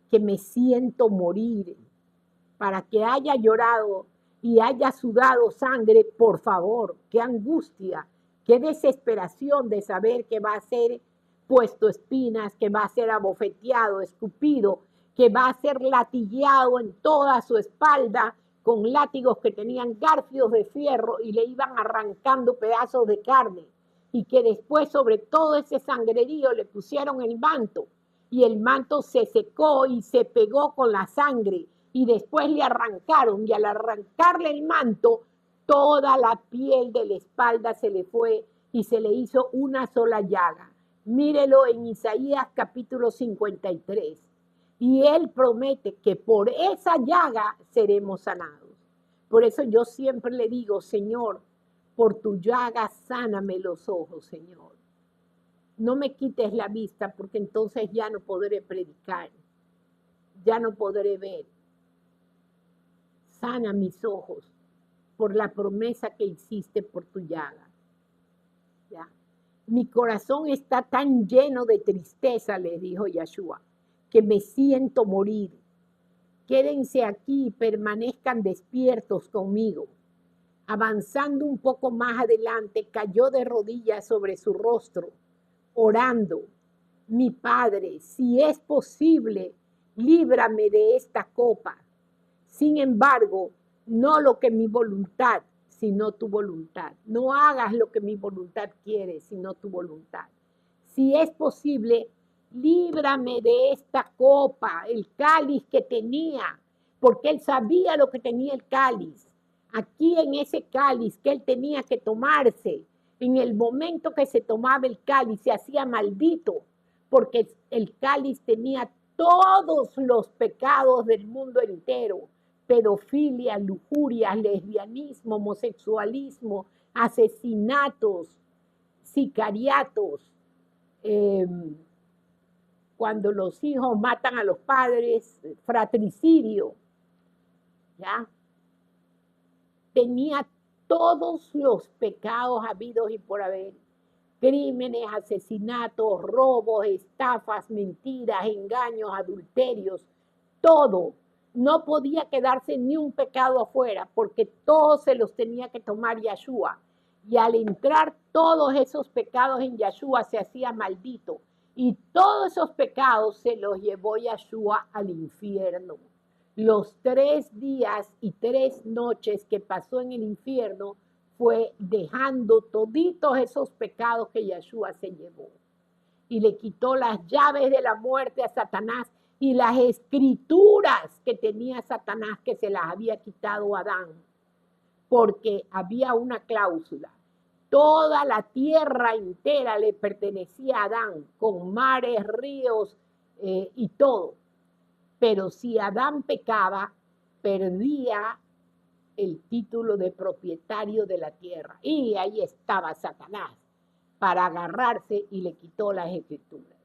Speaker 1: que me siento morir. Para que haya llorado y haya sudado sangre, por favor, qué angustia, qué desesperación de saber que va a ser puesto espinas, que va a ser abofeteado, escupido, que va a ser latigueado en toda su espalda con látigos que tenían garfios de fierro y le iban arrancando pedazos de carne, y que después sobre todo ese sangrerío le pusieron el manto, y el manto se secó y se pegó con la sangre, y después le arrancaron, y al arrancarle el manto, toda la piel de la espalda se le fue y se le hizo una sola llaga. Mírelo en Isaías capítulo 53. Y él promete que por esa llaga seremos sanados. Por eso yo siempre le digo, Señor, por tu llaga sáname los ojos, Señor. No me quites la vista porque entonces ya no podré predicar, ya no podré ver. Sana mis ojos por la promesa que hiciste por tu llaga. ¿Ya? Mi corazón está tan lleno de tristeza, le dijo Yeshua, que me siento morir. Quédense aquí y permanezcan despiertos conmigo. Avanzando un poco más adelante, cayó de rodillas sobre su rostro, orando, mi Padre, si es posible, líbrame de esta copa. Sin embargo, no lo que mi voluntad, sino tu voluntad. No hagas lo que mi voluntad quiere, sino tu voluntad. Si es posible, líbrame de esta copa, el cáliz que tenía, porque él sabía lo que tenía el cáliz. Aquí en ese cáliz que él tenía que tomarse, en el momento que se tomaba el cáliz se hacía maldito, porque el cáliz tenía todos los pecados del mundo entero: pedofilia, lujuria, lesbianismo, homosexualismo, asesinatos, sicariatos, cuando los hijos matan a los padres, fratricidio, ¿ya? Tenía todos los pecados habidos y por haber: crímenes, asesinatos, robos, estafas, mentiras, engaños, adulterios, todo. No podía quedarse ni un pecado afuera, porque todos se los tenía que tomar Yeshua. Y al entrar todos esos pecados en Yeshua se hacía maldito. Y todos esos pecados se los llevó Yeshua al infierno. Los 3 días y 3 noches que pasó en el infierno fue dejando toditos esos pecados que Yeshua se llevó. Y le quitó las llaves de la muerte a Satanás y las escrituras que tenía Satanás, que se las había quitado a Adán, porque había una cláusula. Toda la tierra entera le pertenecía a Adán, con mares, ríos y todo. Pero si Adán pecaba, perdía el título de propietario de la tierra. Y ahí estaba Satanás para agarrarse y le quitó las escrituras.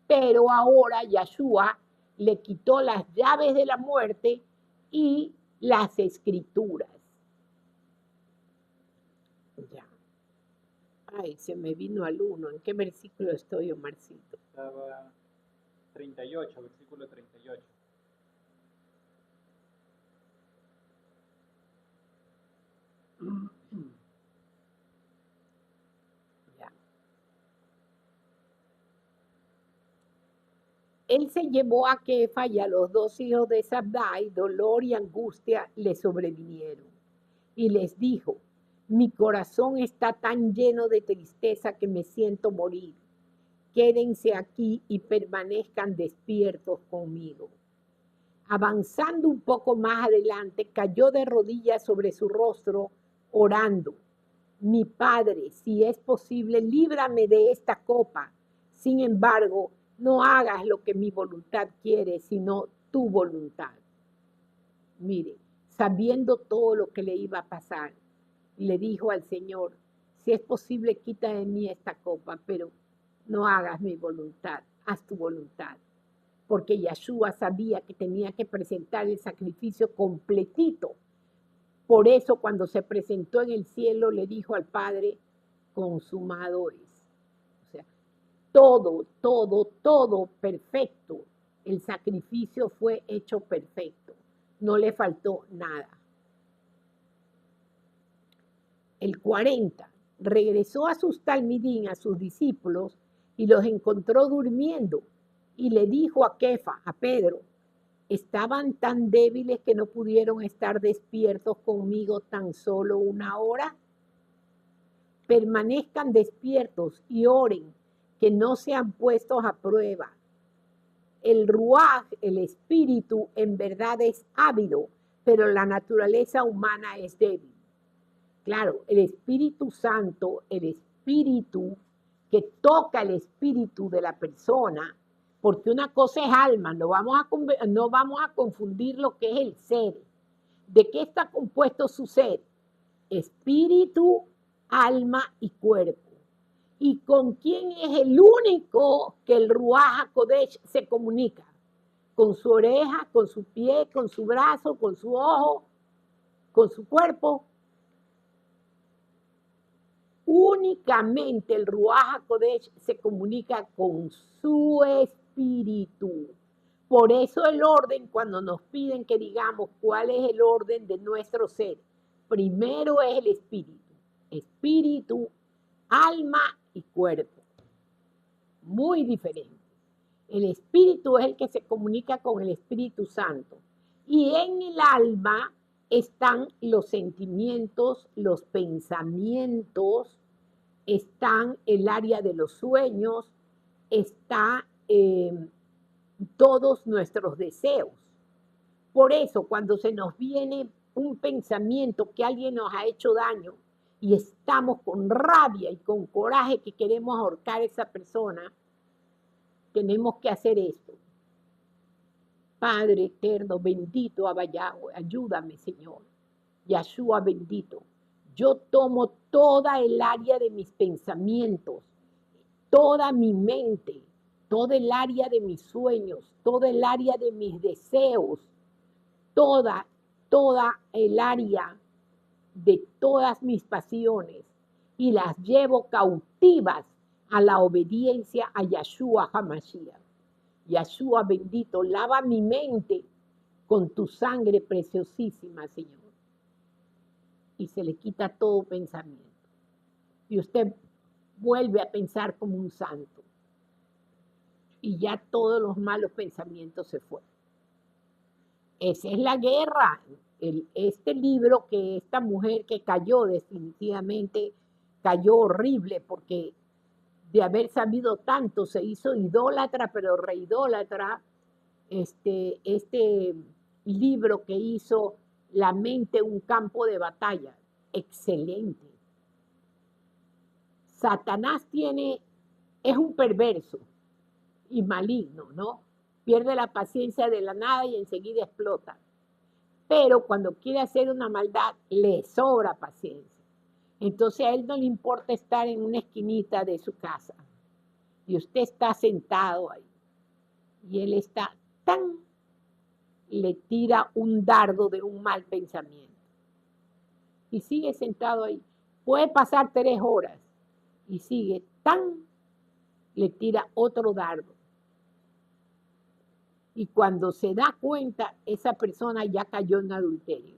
Speaker 1: Pero ahora Yeshua le quitó las llaves de la muerte y las escrituras. Ya. Ay, se me vino al 1. ¿En qué versículo estoy, Omarcito?
Speaker 2: Estaba 38, versículo 38.
Speaker 1: Ya. Él se llevó a Kefa y a los 2 hijos de Zabdai, dolor y angustia le sobrevinieron. Y les dijo, mi corazón está tan lleno de tristeza que me siento morir. Quédense aquí y permanezcan despiertos conmigo. Avanzando un poco más adelante, cayó de rodillas sobre su rostro, orando, mi Padre, si es posible, líbrame de esta copa. Sin embargo, no hagas lo que mi voluntad quiere, sino tu voluntad. Mire, sabiendo todo lo que le iba a pasar, le dijo al Señor, si es posible, quita de mí esta copa, pero no hagas mi voluntad, haz tu voluntad. Porque Yeshua sabía que tenía que presentar el sacrificio completito. Por eso cuando se presentó en el cielo le dijo al Padre, consumado es. O sea, todo perfecto. El sacrificio fue hecho perfecto. No le faltó nada. El 40. Regresó a sus talmidín, a sus discípulos, y los encontró durmiendo. Y le dijo a Kefa, a Pedro, estaban tan débiles que no pudieron estar despiertos conmigo tan solo una hora. Permanezcan despiertos y oren, que no sean puestos a prueba. El ruaj, el espíritu, en verdad es ávido, pero la naturaleza humana es débil. Claro, el Espíritu Santo, el espíritu que toca el espíritu de la persona, porque una cosa es alma, no vamos a confundir lo que es el ser. ¿De qué está compuesto su ser? Espíritu, alma y cuerpo. ¿Y con quién es el único que el Ruaj HaKodesh se comunica? Con su oreja, con su pie, con su brazo, con su ojo, con su cuerpo. Únicamente el Ruaj HaKodesh se comunica con su espíritu. Por eso el orden, cuando nos piden que digamos cuál es el orden de nuestro ser, primero es el espíritu. Espíritu, alma y cuerpo. Muy diferente. El espíritu es el que se comunica con el Espíritu Santo. Y en el alma están los sentimientos, los pensamientos, están el área de los sueños, está todos nuestros deseos. Por eso, cuando se nos viene un pensamiento que alguien nos ha hecho daño y estamos con rabia y con coraje que queremos ahorcar a esa persona, tenemos que hacer esto. Padre eterno, bendito Abba Yahweh, ayúdame, Señor. Yeshua bendito. Yo tomo toda el área de mis pensamientos, toda mi mente, toda el área de mis sueños, toda el área de mis deseos, toda el área de todas mis pasiones y las llevo cautivas a la obediencia a Yeshua HaMashiach. Yeshua bendito, lava mi mente con tu sangre preciosísima, Señor. Y se le quita todo pensamiento. Y usted vuelve a pensar como un santo. Y ya todos los malos pensamientos se fueron. Esa es la guerra. Este libro que esta mujer que cayó definitivamente, cayó horrible porque de haber sabido tanto se hizo idólatra, pero reidólatra. Este libro que hizo La mente, un campo de batalla, excelente. Satanás es un perverso y maligno, ¿no? Pierde la paciencia de la nada y enseguida explota. Pero cuando quiere hacer una maldad, le sobra paciencia. Entonces a él no le importa estar en una esquinita de su casa. Y usted está sentado ahí. Y él está le tira un dardo de un mal pensamiento. Y sigue sentado ahí. Puede pasar 3 horas. Y sigue le tira otro dardo. Y cuando se da cuenta, esa persona ya cayó en adulterio.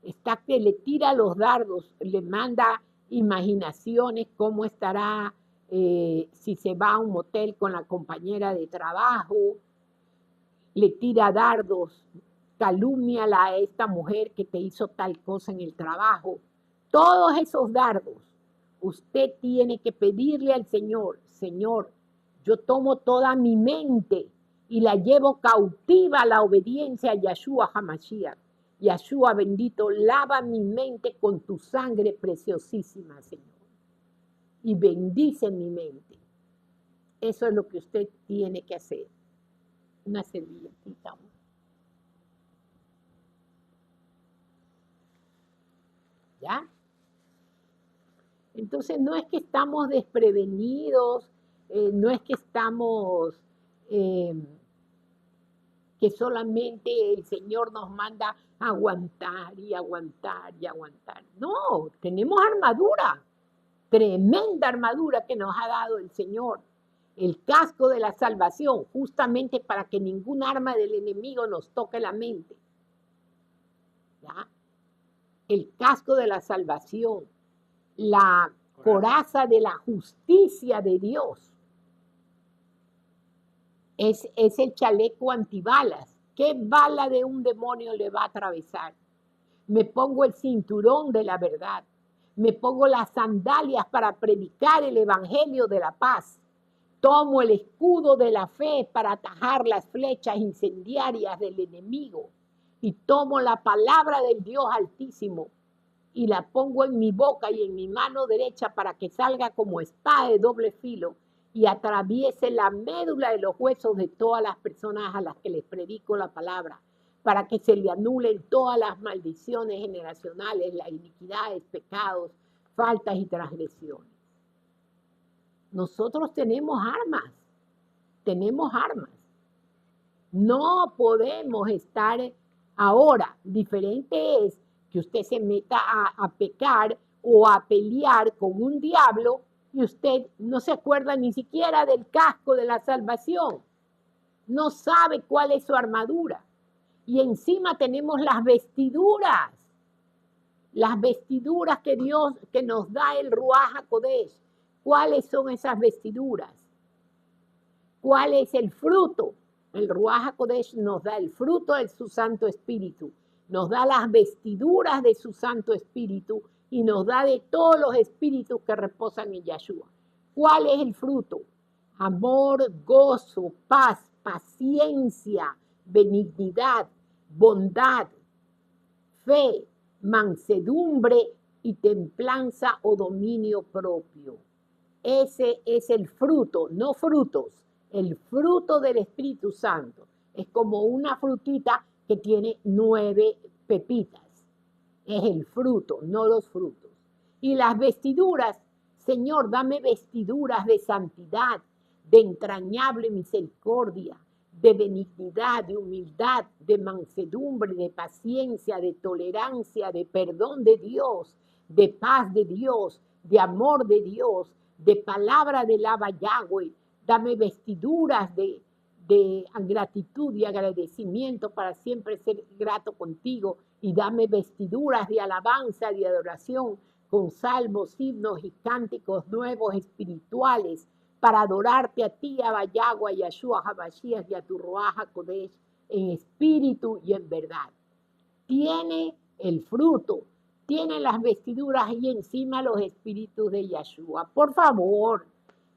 Speaker 1: Está que le tira los dardos, le manda imaginaciones, cómo estará, si se va a un motel con la compañera de trabajo, le tira dardos, calumnia a esta mujer que te hizo tal cosa en el trabajo. Todos esos dardos, usted tiene que pedirle al Señor, Señor, yo tomo toda mi mente y la llevo cautiva a la obediencia a Yeshua HaMashiach. Yeshua bendito, lava mi mente con tu sangre preciosísima, Señor. Y bendice mi mente. Eso es lo que usted tiene que hacer. Una servilletita. ¿Ya? Entonces no es que estamos desprevenidos, no es que estamos que solamente el Señor nos manda a aguantar y aguantar y aguantar. No, tenemos armadura, tremenda armadura que nos ha dado el Señor. El casco de la salvación, justamente para que ningún arma del enemigo nos toque la mente. ¿Ya? El casco de la salvación, la coraza de la justicia de Dios. Es el chaleco antibalas. ¿Qué bala de un demonio le va a atravesar? Me pongo el cinturón de la verdad. Me pongo las sandalias para predicar el evangelio de la paz. Tomo el escudo de la fe para atajar las flechas incendiarias del enemigo. Y tomo la palabra del Dios Altísimo y la pongo en mi boca y en mi mano derecha para que salga como espada de doble filo y atraviese la médula de los huesos de todas las personas a las que les predico la palabra, para que se le anulen todas las maldiciones generacionales, las iniquidades, pecados, faltas y transgresiones. Nosotros tenemos armas. No podemos estar ahora. Diferente es que usted se meta a pecar o a pelear con un diablo y usted no se acuerda ni siquiera del casco de la salvación. No sabe cuál es su armadura. Y encima tenemos las vestiduras que nos da el Ruaj HaKodesh. ¿Cuáles son esas vestiduras? ¿Cuál es el fruto? El Ruaj HaKodesh nos da el fruto de su Santo Espíritu, nos da las vestiduras de su Santo Espíritu y nos da de todos los espíritus que reposan en Yahshua. ¿Cuál es el fruto? Amor, gozo, paz, paciencia, benignidad, bondad, fe, mansedumbre y templanza o dominio propio. Ese es el fruto, no frutos, el fruto del Espíritu Santo. Es como una frutita que tiene 9 pepitas. Es el fruto, no los frutos. Y las vestiduras, Señor, dame vestiduras de santidad, de entrañable misericordia, de benignidad, de humildad, de mansedumbre, de paciencia, de tolerancia, de perdón de Dios, de paz de Dios, de amor de Dios, de palabra del Abba Yahweh. Dame vestiduras de gratitud y agradecimiento para siempre ser grato contigo, y dame vestiduras de alabanza, de adoración, con salmos, himnos y cánticos nuevos espirituales, para adorarte a ti, Abba Yahweh, a Yahshua HaMashiach y a tu Ruaj HaKodesh en espíritu y en verdad. Tiene el fruto, tiene las vestiduras y encima los espíritus de Yahshua. Por favor,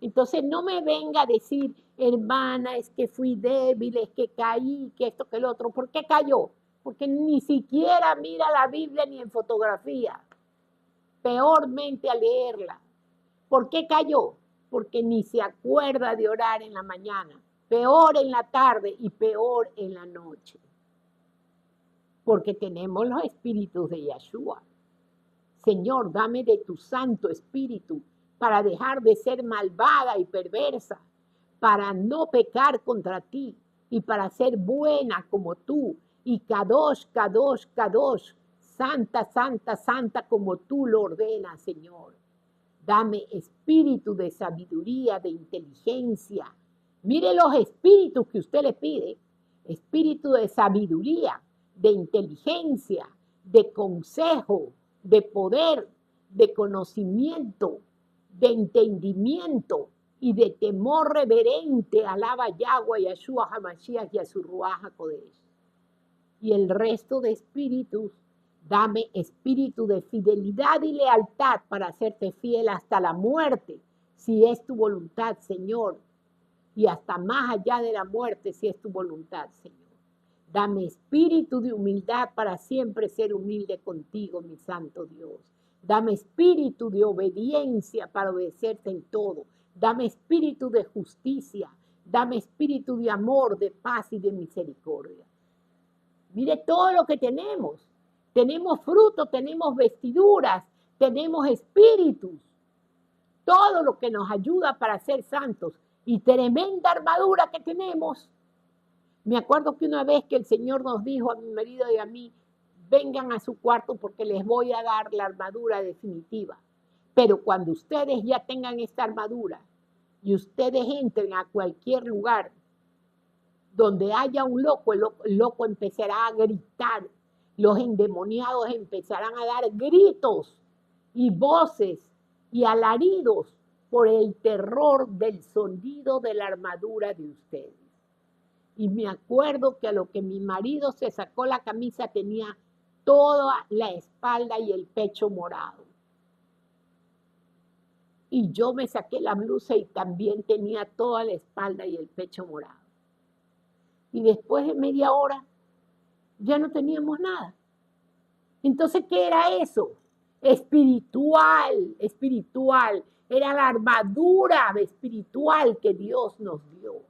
Speaker 1: entonces no me venga a decir, hermana, es que fui débil, es que caí, que esto, que el otro. ¿Por qué cayó? Porque ni siquiera mira la Biblia ni en fotografía. Peormente a leerla. ¿Por qué cayó? Porque ni se acuerda de orar en la mañana. Peor en la tarde y peor en la noche. Porque tenemos los espíritus de Yahshua. Señor, dame de tu Santo Espíritu para dejar de ser malvada y perversa, para no pecar contra ti y para ser buena como tú. Y Kadosh, Kadosh, Kadosh, santa, santa, santa como tú lo ordenas, Señor. Dame espíritu de sabiduría, de inteligencia. Mire los espíritus que usted le pide. Espíritu de sabiduría, de inteligencia, de consejo, de poder, de conocimiento, de entendimiento y de temor reverente. Alaba Yahweh, Yahshua HaMashiach y a su Ruaj HaKodesh. Y el resto de espíritus, dame espíritu de fidelidad y lealtad para hacerte fiel hasta la muerte, si es tu voluntad, Señor. Y hasta más allá de la muerte, si es tu voluntad, Señor. Dame espíritu de humildad para siempre ser humilde contigo, mi santo Dios. Dame espíritu de obediencia para obedecerte en todo. Dame espíritu de justicia. Dame espíritu de amor, de paz y de misericordia. Mire todo lo que tenemos. Tenemos fruto, tenemos vestiduras, tenemos espíritus. Todo lo que nos ayuda para ser santos. y tremenda armadura que tenemos. Me acuerdo que una vez que el Señor nos dijo a mi marido y a mí, vengan a su cuarto porque les voy a dar la armadura definitiva. Pero cuando ustedes ya tengan esta armadura y ustedes entren a cualquier lugar donde haya un loco, el loco empezará a gritar, los endemoniados empezarán a dar gritos y voces y alaridos por el terror del sonido de la armadura de ustedes. Y me acuerdo que a lo que mi marido se sacó la camisa tenía toda la espalda y el pecho morado. Y yo me saqué la blusa y también tenía toda la espalda y el pecho morado. Y después de media hora ya no teníamos nada. Entonces, ¿qué era eso? Espiritual, espiritual. Era la armadura espiritual que Dios nos dio.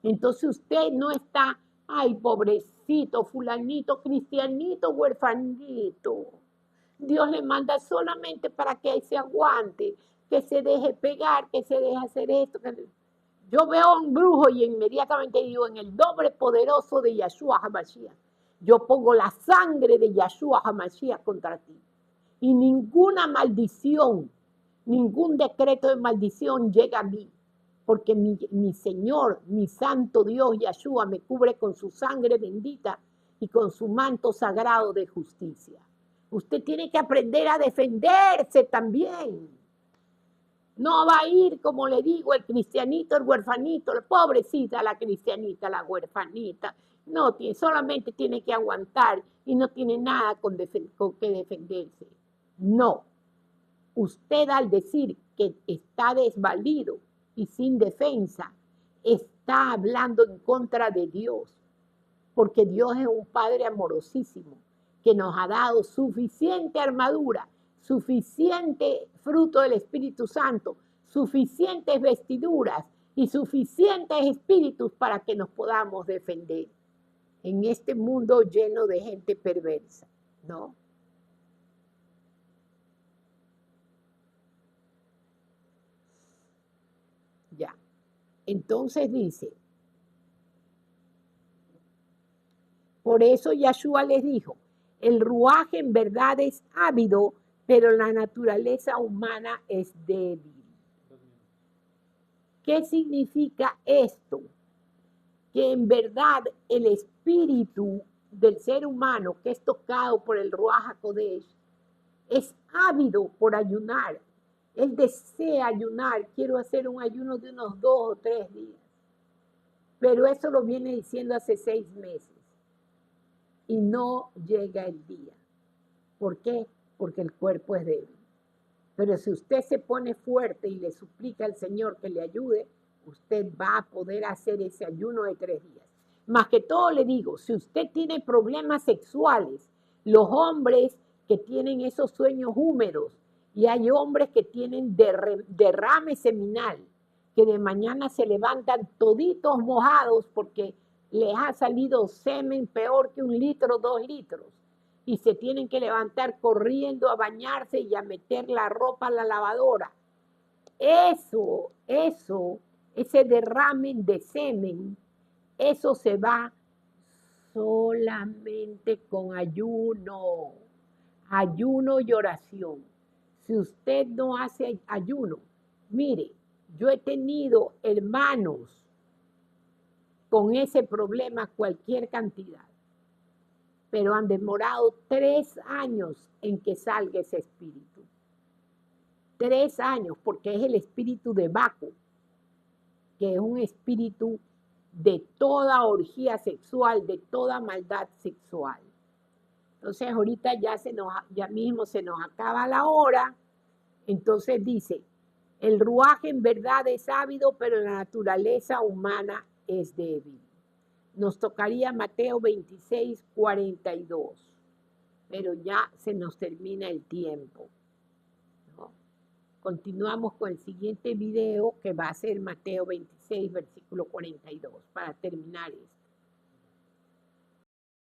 Speaker 1: Entonces usted no está, ay, pobrecito, fulanito, cristianito, huerfanito. Dios le manda solamente para que se aguante, que se deje pegar, que se deje hacer esto. Yo veo a un brujo y inmediatamente digo, en el nombre poderoso de Yeshua HaMashiach, yo pongo la sangre de Yeshua HaMashiach contra ti. Y ninguna maldición, ningún decreto de maldición llega a mí. Porque mi Señor, mi santo Dios Yeshua me cubre con su sangre bendita y con su manto sagrado de justicia. Usted tiene que aprender a defenderse también. No va a ir, como le digo, el cristianito, el huerfanito, la pobrecita, la cristianita, la huerfanita. No, solamente tiene que aguantar y no tiene nada con que defenderse. No. Usted al decir que está desvalido y sin defensa, está hablando en contra de Dios, porque Dios es un Padre amorosísimo, que nos ha dado suficiente armadura, suficiente fruto del Espíritu Santo, suficientes vestiduras y suficientes espíritus para que nos podamos defender en este mundo lleno de gente perversa, ¿no? Ya. Entonces dice, por eso Yeshua les dijo, el ruaje en verdad es ávido, pero la naturaleza humana es débil. ¿Qué significa esto? Que en verdad el espíritu del ser humano que es tocado por el Ruach HaKodesh es ávido por ayunar. Él desea ayunar, quiero hacer un ayuno de unos 2 o 3 días. Pero eso lo viene diciendo hace 6 meses. Y no llega el día. ¿Por qué? Porque el cuerpo es débil. Pero si usted se pone fuerte y le suplica al Señor que le ayude, usted va a poder hacer ese ayuno de 3 días. Más que todo le digo, si usted tiene problemas sexuales, los hombres que tienen esos sueños húmedos, y hay hombres que tienen derrame seminal, que de mañana se levantan toditos mojados porque les ha salido semen peor que 1 litro, 2 litros, y se tienen que levantar corriendo a bañarse y a meter la ropa a la lavadora. Ese derrame de semen, eso se va solamente con ayuno y oración. Si usted no hace ayuno, mire, yo he tenido hermanos con ese problema cualquier cantidad, pero han demorado 3 años en que salga ese espíritu. 3 años, porque es el espíritu de Baco, que es un espíritu de toda orgía sexual, de toda maldad sexual. Entonces ahorita ya mismo se nos acaba la hora. Entonces dice, el ruaje en verdad es ávido, pero la naturaleza humana es débil. Nos tocaría Mateo 26, 42, pero ya se nos termina el tiempo, ¿no? Continuamos con el siguiente video que va a ser Mateo 26, versículo 42, para terminar esto.